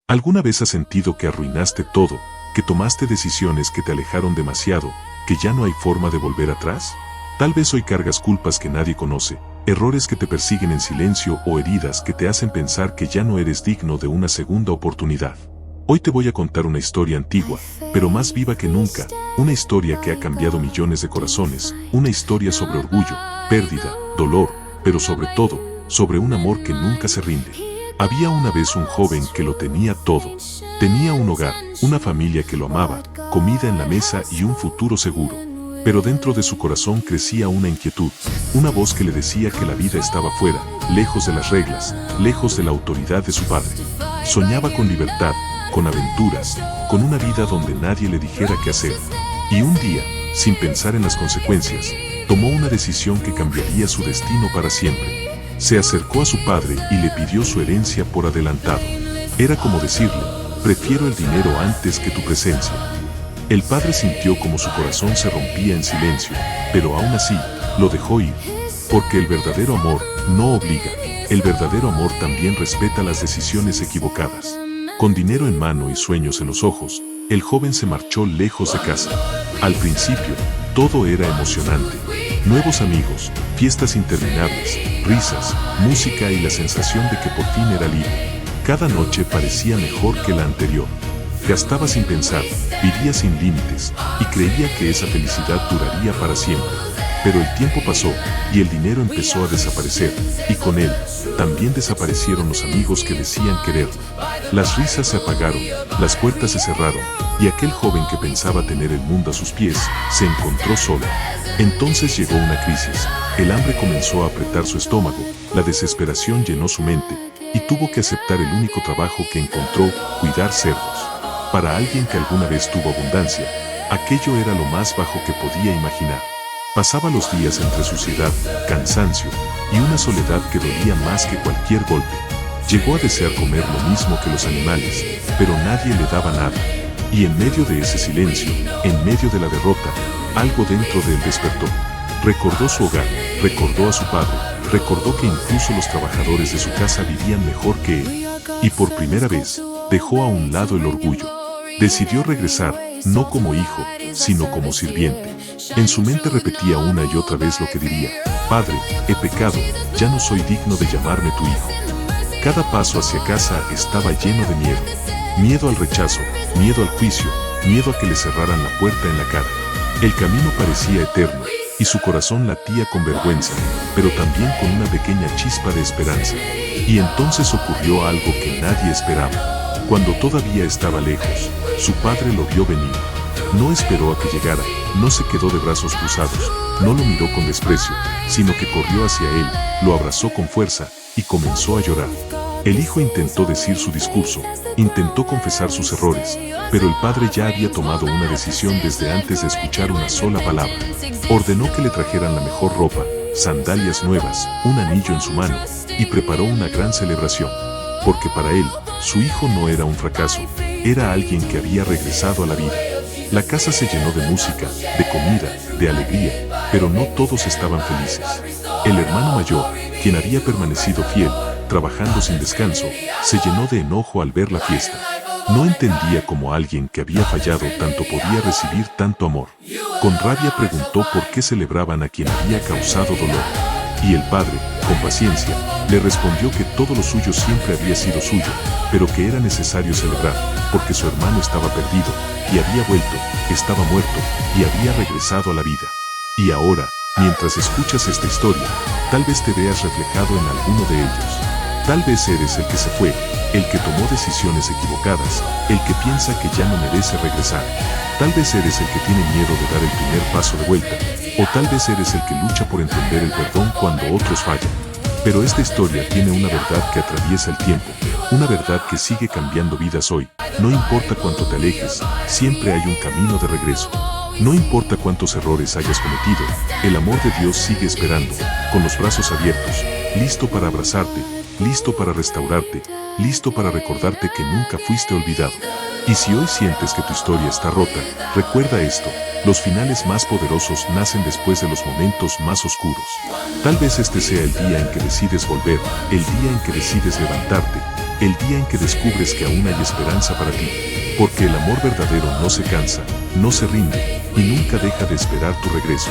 ¿Alguna vez has sentido que arruinaste todo, que tomaste decisiones que te alejaron demasiado, que ya no hay forma de volver atrás? Tal vez hoy cargas culpas que nadie conoce, errores que te persiguen en silencio o heridas que te hacen pensar que ya no eres digno de una segunda oportunidad. Hoy te voy a contar una historia antigua, pero más viva que nunca, una historia que ha cambiado millones de corazones, una historia sobre orgullo, pérdida, dolor, pero sobre todo, sobre un amor que nunca se rinde. Había una vez un joven que lo tenía todo. Tenía un hogar, una familia que lo amaba, comida en la mesa y un futuro seguro. Pero dentro de su corazón crecía una inquietud, una voz que le decía que la vida estaba fuera, lejos de las reglas, lejos de la autoridad de su padre. Soñaba con libertad, con aventuras, con una vida donde nadie le dijera qué hacer. Y un día, sin pensar en las consecuencias, tomó una decisión que cambiaría su destino para siempre. Se acercó a su padre y le pidió su herencia por adelantado. Era como decirle, prefiero el dinero antes que tu presencia. El padre sintió como su corazón se rompía en silencio, pero aún así, lo dejó ir. Porque el verdadero amor no obliga, el verdadero amor también respeta las decisiones equivocadas. Con dinero en mano y sueños en los ojos, el joven se marchó lejos de casa. Al principio, todo era emocionante. Nuevos amigos, fiestas interminables, risas, música y la sensación de que por fin era libre. Cada noche parecía mejor que la anterior. Gastaba sin pensar, vivía sin límites, y creía que esa felicidad duraría para siempre. Pero el tiempo pasó, y el dinero empezó a desaparecer, y con él, también desaparecieron los amigos que decían quererlo. Las risas se apagaron, las puertas se cerraron, y aquel joven que pensaba tener el mundo a sus pies, se encontró solo. Entonces llegó una crisis, el hambre comenzó a apretar su estómago, la desesperación llenó su mente, y tuvo que aceptar el único trabajo que encontró, cuidar cerdos. Para alguien que alguna vez tuvo abundancia, aquello era lo más bajo que podía imaginar. Pasaba los días entre suciedad, cansancio, y una soledad que dolía más que cualquier golpe. Llegó a desear comer lo mismo que los animales, pero nadie le daba nada. Y en medio de ese silencio, en medio de la derrota, algo dentro de él despertó. Recordó su hogar, recordó a su padre, recordó que incluso los trabajadores de su casa vivían mejor que él. Y por primera vez, dejó a un lado el orgullo. Decidió regresar, no como hijo, sino como sirviente. En su mente repetía una y otra vez lo que diría: Padre, he pecado, ya no soy digno de llamarme tu hijo. Cada paso hacia casa estaba lleno de miedo. Miedo al rechazo, miedo al juicio, miedo a que le cerraran la puerta en la cara. El camino parecía eterno, y su corazón latía con vergüenza, pero también con una pequeña chispa de esperanza. Y entonces ocurrió algo que nadie esperaba. Cuando todavía estaba lejos, su padre lo vio venir. No esperó a que llegara, no se quedó de brazos cruzados, no lo miró con desprecio, sino que corrió hacia él, lo abrazó con fuerza, y comenzó a llorar. El hijo intentó decir su discurso, intentó confesar sus errores, pero el padre ya había tomado una decisión desde antes de escuchar una sola palabra. Ordenó que le trajeran la mejor ropa, sandalias nuevas, un anillo en su mano, y preparó una gran celebración. Porque para él, su hijo no era un fracaso, era alguien que había regresado a la vida. La casa se llenó de música, de comida, de alegría, pero no todos estaban felices. El hermano mayor, quien había permanecido fiel, trabajando sin descanso, se llenó de enojo al ver la fiesta. No entendía cómo alguien que había fallado tanto podía recibir tanto amor. Con rabia preguntó por qué celebraban a quien había causado dolor. Y el padre, con paciencia, le respondió que todo lo suyo siempre había sido suyo, pero que era necesario celebrar, porque su hermano estaba perdido, y había vuelto, estaba muerto, y había regresado a la vida. Y ahora, mientras escuchas esta historia, tal vez te veas reflejado en alguno de ellos. Tal vez eres el que se fue, el que tomó decisiones equivocadas, el que piensa que ya no merece regresar. Tal vez eres el que tiene miedo de dar el primer paso de vuelta, o tal vez eres el que lucha por entender el perdón cuando otros fallan. Pero esta historia tiene una verdad que atraviesa el tiempo, una verdad que sigue cambiando vidas hoy. No importa cuánto te alejes, siempre hay un camino de regreso. No importa cuántos errores hayas cometido, el amor de Dios sigue esperando, con los brazos abiertos, listo para abrazarte, listo para restaurarte, listo para recordarte que nunca fuiste olvidado. Y si hoy sientes que tu historia está rota, recuerda esto: los finales más poderosos nacen después de los momentos más oscuros. Tal vez este sea el día en que decides volver, el día en que decides levantarte, el día en que descubres que aún hay esperanza para ti. Porque el amor verdadero no se cansa, no se rinde y nunca deja de esperar tu regreso.